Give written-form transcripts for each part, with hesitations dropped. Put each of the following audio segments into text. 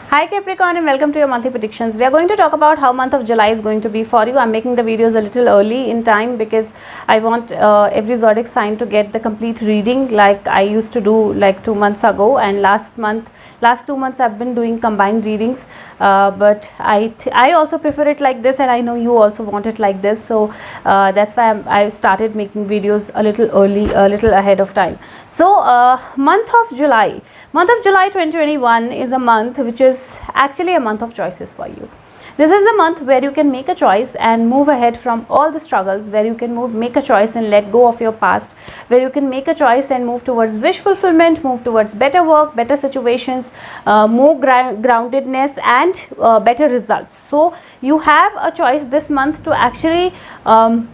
Hi Capricorn and welcome to your monthly predictions. We are going to talk about how month of July is going to be for you. I'm making the videos a little early in time because I want every zodiac sign to get the complete reading like I used to do like 2 months ago, and last 2 months I've been doing combined readings, but I also prefer it like this, and I know you also want it like this, so that's why I started making videos a little early, a little ahead of time. So month of July 2021 is a month which is actually a month of choices for you. This is the month where you can make a choice and move ahead from all the struggles, where you can make a choice and let go of your past, where you can make a choice and move towards wish fulfillment, move towards better work, better situations, more groundedness, and better results. So you have a choice this month to actually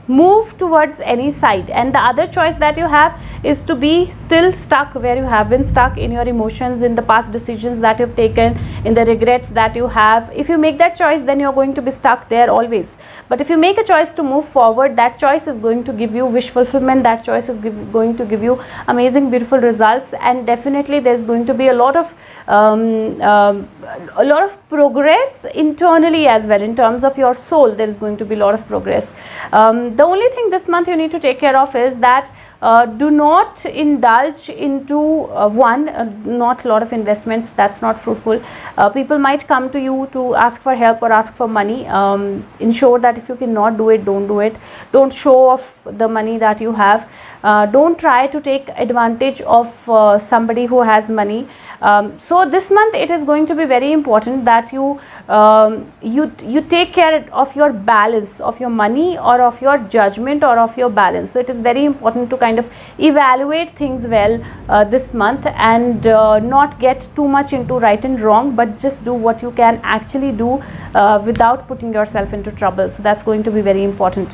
move towards any side, and the other choice that you have is to be still stuck where you have been stuck in your emotions, in the past decisions that you've taken, in the regrets that you have. If you make that choice, then you're going to be stuck there always. But if you make a choice to move forward, that choice is going to give you wish fulfillment, that choice is going to give you amazing beautiful results, and definitely there's going to be a lot of progress internally as well. In terms of your soul, there is going to be a lot of progress. The only thing this month you need to take care of is that do not indulge into not a lot of investments. That's not fruitful. People might come to you to ask for help or ask for money. Ensure that if you cannot do it, don't do it. Don't show off the money that you have. Don't try to take advantage of somebody who has money. So this month it is going to be very important that you take care of your balance of your money, or of your judgment, or of your balance. So it is very important to kind of evaluate things well this month, and not get too much into right and wrong, but just do what you can actually do without putting yourself into trouble. So that's going to be very important.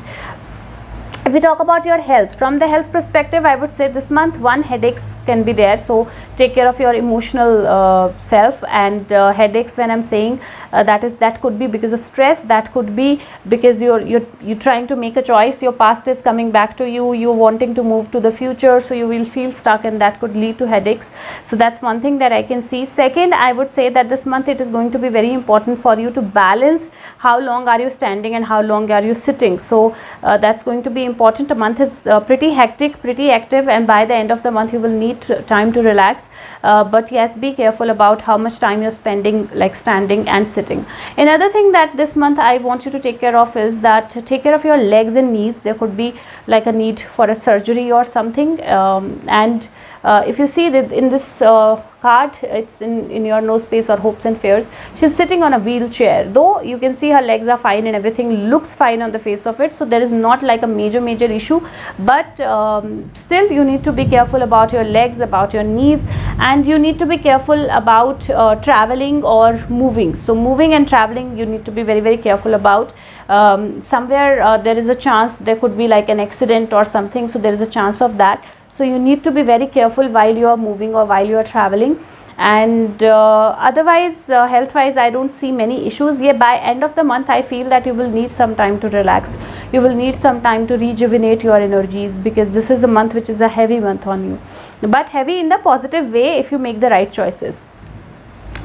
If we talk about your health, from the health perspective, I would say this month headaches can be there, so take care of your emotional self. And headaches, when I'm saying that could be because of stress, that could be because you're trying to make a choice, your past is coming back to you, you're wanting to move to the future, so you will feel stuck, and that could lead to headaches. So that's one thing that I can see. Second, I would say that this month it is going to be very important for you to balance how long are you standing and how long are you sitting. So that's going to be important. A month is pretty hectic, pretty active, and by the end of the month you will need time to relax, but yes, be careful about how much time you're spending like standing and sitting. Another thing that this month I want you to take care of is that take care of your legs and knees. There could be like a need for a surgery or something, and if you see that in this card, it's in your no space or hopes and fears, she's sitting on a wheelchair, though you can see her legs are fine and everything looks fine on the face of it, so there is not like a major issue, but still you need to be careful about your legs, about your knees, and you need to be careful about traveling or moving. So moving and traveling you need to be very careful about. Somewhere there is a chance there could be like an accident or something, so there is a chance of that. So you need to be very careful while you are moving or while you are traveling. And otherwise, health wise, I don't see many issues. Yeah, by end of the month I feel that you will need some time to relax, you will need some time to rejuvenate your energies, because this is a month which is a heavy month on you, but heavy in the positive way if you make the right choices.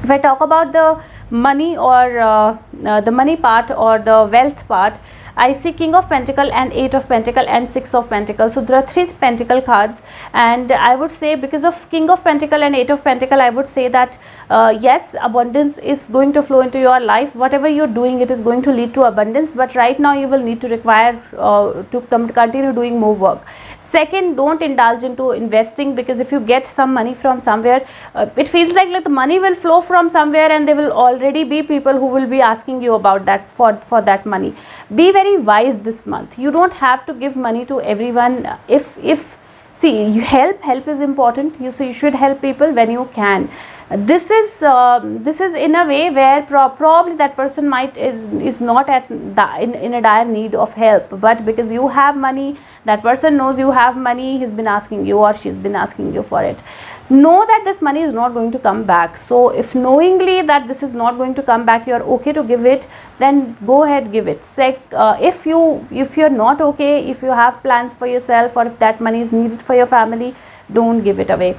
If I talk about the money, or the money part or the wealth part, I see King of Pentacle and 8 of Pentacle and 6 of Pentacle. So there are 3 Pentacle cards, and I would say because of King of Pentacle and 8 of Pentacle, I would say that yes, abundance is going to flow into your life. Whatever you're doing, it is going to lead to abundance, but right now you will need to require to continue doing more work. Second, don't indulge into investing, because if you get some money from somewhere, it feels like the money will flow from somewhere, and there will already be people who will be asking you about that for that money. Be very wise this month. You don't have to give money to everyone. If see, you help is important. So you should help people when you can. This is in a way where probably that person is not in a dire need of help, but because you have money, that person knows you have money, he's been asking you or she's been asking you for it. Know that this money is not going to come back. So if knowingly that this is not going to come back, you are okay to give it, then go ahead, give it. If you're not okay, if you have plans for yourself, or if that money is needed for your family, don't give it away.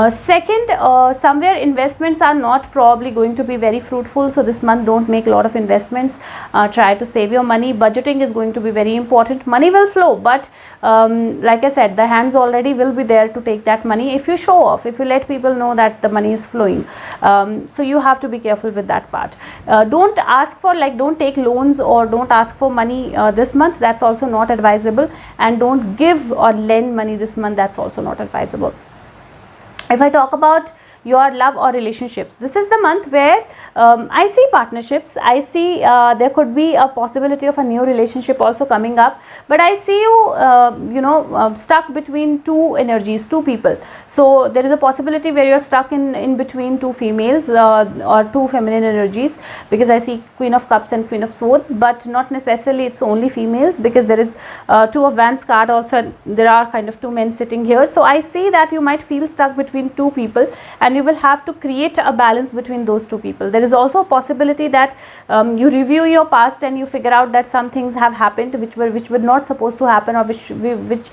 Second, somewhere investments are not probably going to be very fruitful, so this month don't make a lot of investments. Try to save your money. Budgeting is going to be very important. Money will flow, but like I said, the hands already will be there to take that money if you show off, if you let people know that the money is flowing. So you have to be careful with that part. Don't ask for, like, don't take loans or don't ask for money this month. That's also not advisable. And don't give or lend money this month. That's also not advisable. If I talk about your love or relationships, this is the month where I see partnerships. I see there could be a possibility of a new relationship also coming up, but I see you stuck between two energies, two people. So there is a possibility where you're stuck in between two females or two feminine energies, because I see Queen of Cups and Queen of Swords, but not necessarily it's only females, because there is Two of Wands card also, and there are kind of two men sitting here. So I see that you might feel stuck between two people, and you will have to create a balance between those two people. There is also a possibility that you review your past and you figure out that some things have happened which were not supposed to happen, or which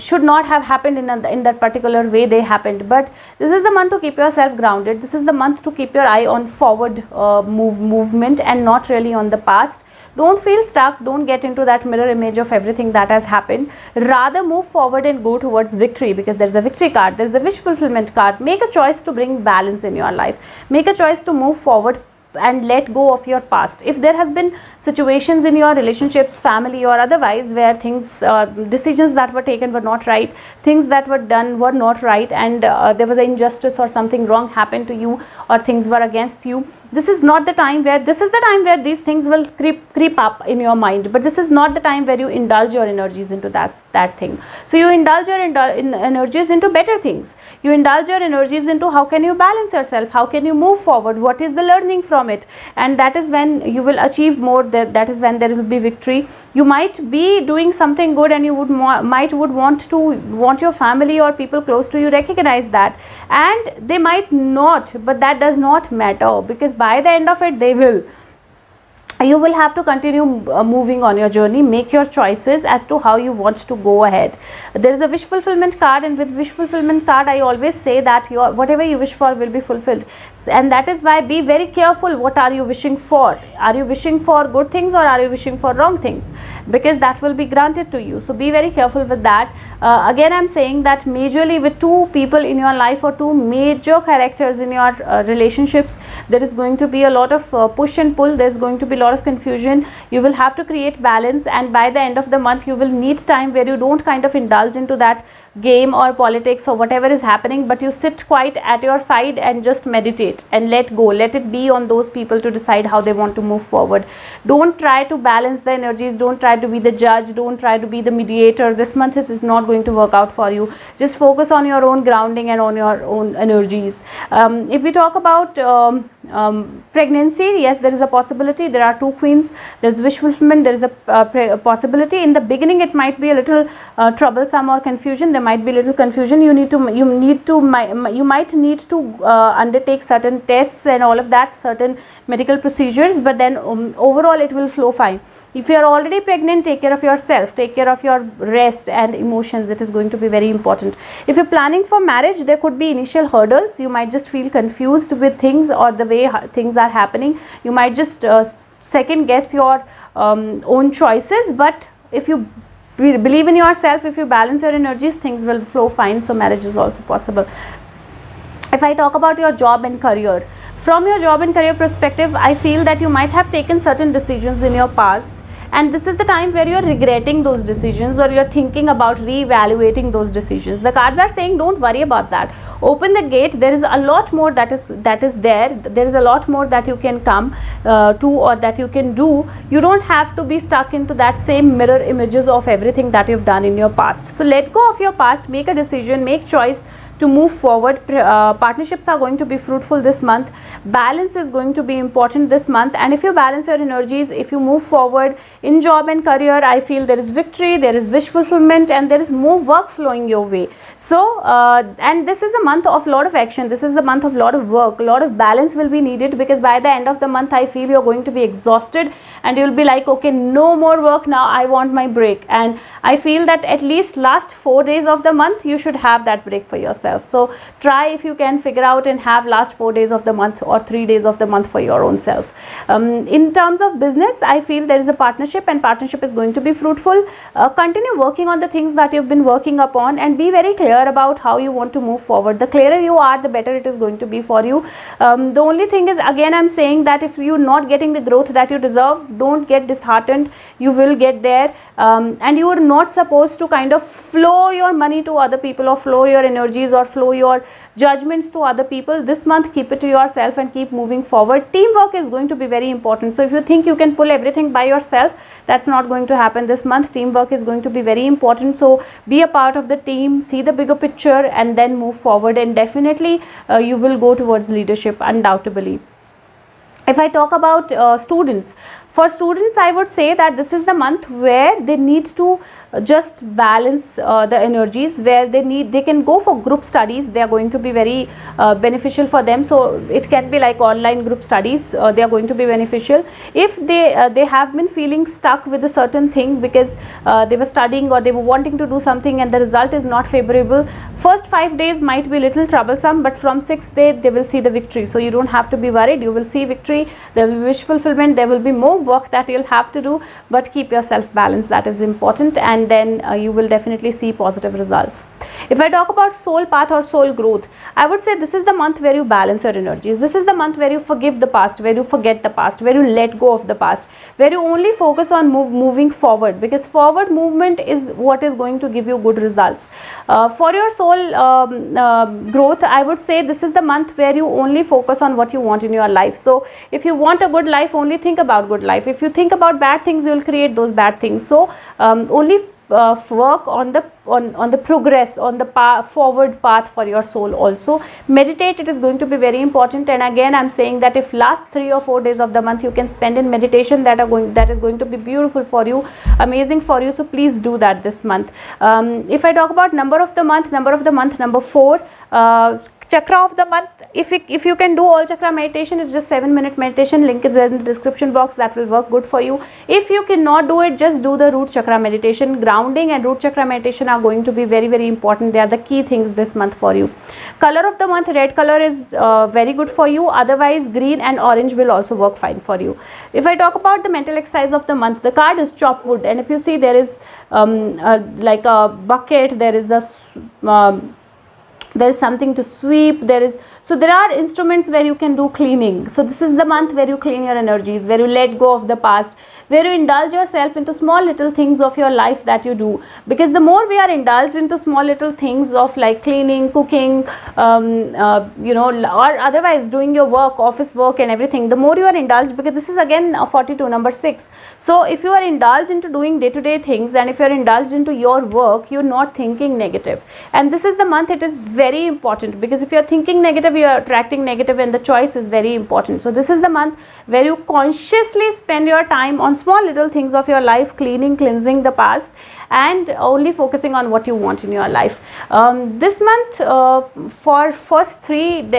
should not have happened in that particular way they happened. But this is the month to keep yourself grounded. This is the month to keep your eye on forward movement and not really on the past. Don't feel stuck. Don't get into that mirror image of everything that has happened. Rather move forward and go towards victory, because there's a victory card, there's a wish fulfillment card. Make a choice to bring balance in your life. Make a choice to move forward and let go of your past. If there has been situations in your relationships, family or otherwise, where things decisions that were taken were not right, things that were done were not right, and there was an injustice or something wrong happened to you, or things were against you, this is not the time where, this is the time where these things will creep up in your mind, but this is not the time where you indulge your energies into that thing. So you indulge your energies into better things. You indulge your energies into how can you balance yourself, how can you move forward, what is the learning from it, and that is when you will achieve more. That is when there will be victory. You might be doing something good, and you would want your family or people close to you recognize that, and they might not, but that does not matter, because by the end of it they will. You will have to continue moving on your journey. Make your choices as to how you want to go ahead. There is a wish fulfillment card, and with wish fulfillment card I always say that whatever you wish for will be fulfilled, and that is why be very careful. What are you wishing for? Are you wishing for good things, or are you wishing for wrong things? Because that will be granted to you. So be very careful with that. Again, I'm saying that majorly with two people in your life, or two major characters in your relationships, there is going to be a lot of push and pull. There's going to be a lot of confusion. You will have to create balance, and by the end of the month you will need time where you don't kind of indulge into that game or politics or whatever is happening, but you sit quiet at your side and just meditate and let go. Let it be on those people to decide how they want to move forward. Don't try to balance the energies. Don't try to be the judge. Don't try to be the mediator. This month it is not going to work out for you. Just focus on your own grounding and on your own energies. If we talk about pregnancy, yes, there is a possibility. There are two queens. There is wish fulfillment. There is a possibility. In the beginning it might be a little troublesome or confusion. There might be a little confusion. You might need to undertake certain tests and all of that, certain medical procedures, but then overall it will flow fine. If you are already pregnant, take care of yourself, take care of your rest and emotions. It is going to be very important. If you're planning for marriage, there could be initial hurdles. You might just feel confused with things or the way things are happening. You might just second guess your own choices, but if you believe in yourself, if you balance your energies, things will flow fine. So marriage is also possible. If I talk about your job and career, from your job and career perspective, I feel that you might have taken certain decisions in your past, and this is the time where you are regretting those decisions, or you are thinking about re-evaluating those decisions. The cards are saying don't worry about that. Open the gate. There is a lot more that is there. There is a lot more that you can come to, or that you can do. You don't have to be stuck into that same mirror images of everything that you've done in your past. So let go of your past. Make a decision. Make choice to move forward. Partnerships are going to be fruitful this month. Balance is going to be important this month, and if you balance your energies, if you move forward in job and career, I feel there is victory, there is wish fulfillment, and there is more work flowing your way. So and this is a month of lot of action, this is the month of lot of work, lot of balance will be needed, because by the end of the month I feel you're going to be exhausted and you'll be like, okay, no more work now, I want my break. And I feel that at least last 4 days of the month you should have that break for yourself. So try if you can figure out and have last 4 days of the month or 3 days of the month for your own self. In terms of business, I feel there is a partnership, and partnership is going to be fruitful. Continue working on the things that you've been working upon, and be very clear about how you want to move forward. The clearer you are, the better it is going to be for you. The only thing is, again I'm saying that if you're not getting the growth that you deserve, don't get disheartened, you will get there. And you are not supposed to kind of flow your money to other people, or flow your energies, or flow your judgments to other people. This month keep it to yourself and keep moving forward. Teamwork is going to be very important. So if you think you can pull everything by yourself, that's not going to happen this month. Teamwork is going to be very important. So be a part of the team, see the bigger picture, and then move forward, and definitely you will go towards leadership undoubtedly. If I talk about students, for students I would say that this is the month where they need to just balance the energies, where they can go for group studies. They are going to be very beneficial for them. So it can be like online group studies, they are going to be beneficial. If they have been feeling stuck with a certain thing because they were studying or they were wanting to do something and the result is not favorable, first 5 days might be little troublesome, but from 6th day they will see the victory. So you don't have to be worried, you will see victory, there will be wish fulfillment, there will be more work that you'll have to do, but keep yourself balanced, that is important, and then you will definitely see positive results. If I talk about soul path or soul growth, I would say this is the month where you balance your energies. This is the month where you forgive the past, where you forget the past, where you let go of the past, where you only focus on moving forward, because forward movement is what is going to give you good results. For your soul growth, I would say this is the month where you only focus on what you want in your life. So if you want a good life, only think about good life. If you think about bad things, you will create those bad things. So only work on the progress, on the forward path for your soul. Also meditate, it is going to be very important. And again I'm saying that if last 3 or 4 days of the month you can spend in meditation, that is going to be beautiful for you, amazing for you. So please do that this month. If I talk about number of the month, number 4. Chakra of the month, if you can do all chakra meditation, it's just 7-minute meditation, link is there in the description box, that will work good for you. If you cannot do it, just do the root chakra meditation. Grounding and root chakra meditation are going to be very, very important. They are the key things this month for you. Color of the month, red color is very good for you, otherwise green and orange will also work fine for you. If I talk about the mental exercise of the month, the card is chop wood, and if you see there is like a bucket, there is something to sweep, so there are instruments where you can do cleaning. So this is the month where you clean your energies, where you let go of the past, where you indulge yourself into small little things of your life that you do, because the more we are indulged into small little things of like cleaning, cooking, you know, or otherwise doing your work, office work and everything, the more you are indulged, because this is again 42, number 6. So if you are indulged into doing day-to-day things, and if you are indulged into your work, you're not thinking negative. And this is the month, it is very important, because if you are thinking negative, you are attracting negative, and the choice is very important. So this is the month where you consciously spend your time on small little things of your life, cleaning, cleansing the past, and only focusing on what you want in your life. This month, for first 3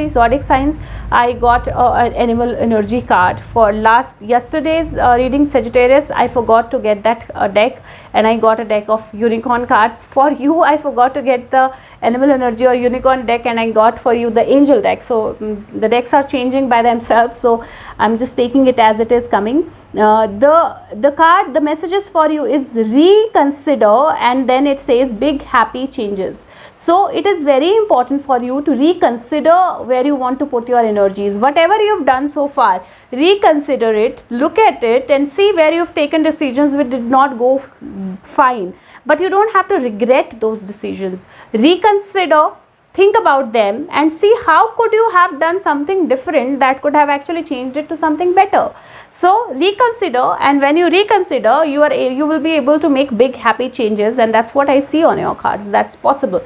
zodiac signs, I got an animal energy card. For yesterday's reading Sagittarius, I forgot to get that deck, and I got a deck of unicorn cards. For you, I forgot to get the animal energy or unicorn deck, and I got for you the angel deck. So the decks are changing by themselves, so I'm just taking it as it is coming. The card, the messages for you is reconsider, and then it says big happy changes. So it is very important for you to reconsider where you want to put your energies. Whatever you've done so far, reconsider it, look at it, and see where you've taken decisions which did not go fine. But you don't have to regret those decisions. Reconsider, think about them, and see how could you have done something different that could have actually changed it to something better. So reconsider, and when you reconsider, you will be able to make big happy changes, and that's what I see on your cards. That's possible.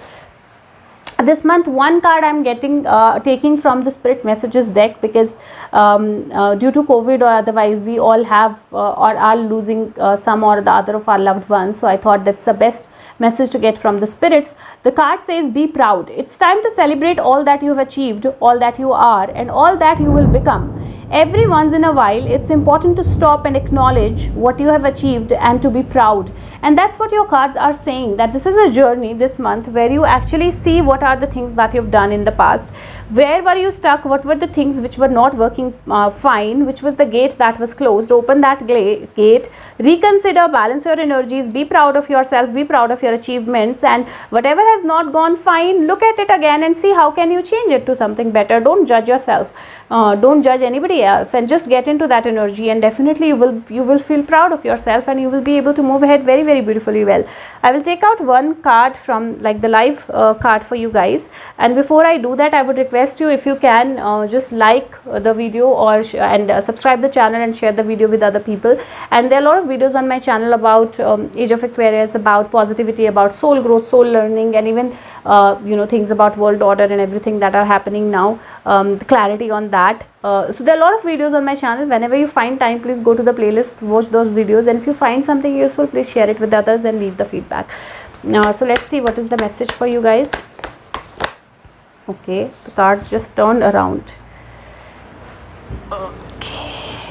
this month one card I'm getting taking from the spirit messages deck, because due to COVID or otherwise we all have or are losing some or the other of our loved ones. So I thought that's the best message to get from the spirits. The card says, be proud. It's time to celebrate all that you have achieved, all that you are, and all that you will become. Every once in a while it's important to stop and acknowledge what you have achieved and to be proud. And that's what your cards are saying, that this is a journey this month where you actually see what are the things that you've done in the past, where were you stuck, what were the things which were not working fine, which was the gate that was closed. Open that gate, reconsider, balance your energies, be proud of yourself, be proud of your achievements, and whatever has not gone fine, look at it again and see how can you change it to something better. Don't judge yourself, don't judge anybody else, and just get into that energy, and definitely you will feel proud of yourself, and you will be able to move ahead very, very beautifully well. I will take out one card from like the live card for you guys, and before I do that, I would request you, if you can just like the video or and subscribe the channel and share the video with other people. And there are a lot of videos on my channel about Age of Aquarius, about positivity, about soul growth, soul learning, and even things about world order and everything that are happening now, the clarity on that. So there are a lot of videos on my channel. Whenever you find time, please go to the playlist, watch those videos, and if you find something useful, please share it with others and leave the feedback. So let's see what is the message for you guys. Okay, the cards just turned around. Okay,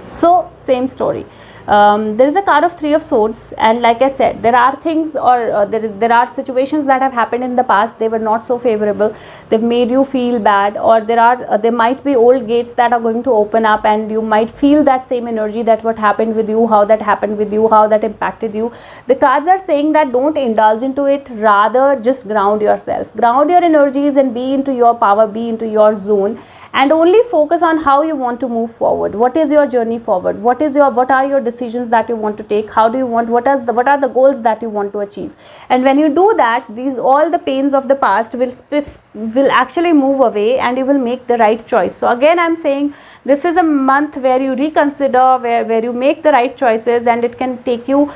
so same story. There is a card of 3 of Swords, and like I said, there are things or there are situations that have happened in the past. They were not so favorable, they've made you feel bad, or there might be old gates that are going to open up, and you might feel that same energy, that what happened with you, how that happened with you, how that impacted you. The cards are saying that don't indulge into it, rather just ground yourself, ground your energies, and be into your power, be into your zone, and only focus on how you want to move forward. What is your journey forward? What are your decisions that you want to take? How do you want, what are the goals that you want to achieve? And when you do that, all the pains of the past will actually move away, and you will make the right choice. So again, I'm saying this is a month where you reconsider, where you make the right choices, and it can take you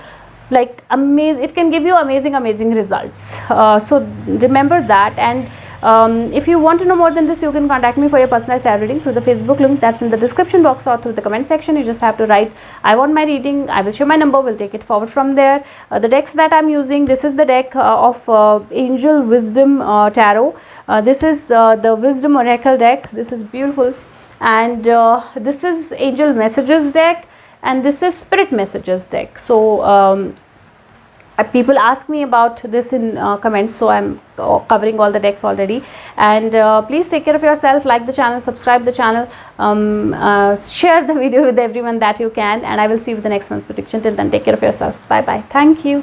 like it can give you amazing results. So remember that. And if you want to know more than this, you can contact me for your personalized tarot reading through the Facebook link that's in the description box, or through the comment section. You just have to write, I want my reading, I will share my number, we'll take it forward from there. The decks that I'm using, this is the deck of Angel Wisdom Tarot. This is the Wisdom Oracle deck. This is beautiful. And this is Angel Messages deck, and this is Spirit Messages deck. So people ask me about this in comments, so I'm covering all the decks already. And please take care of yourself, like the channel, subscribe the channel, share the video with everyone that you can, and I will see you with the next month's prediction. Till then, take care of yourself. Bye bye. Thank you.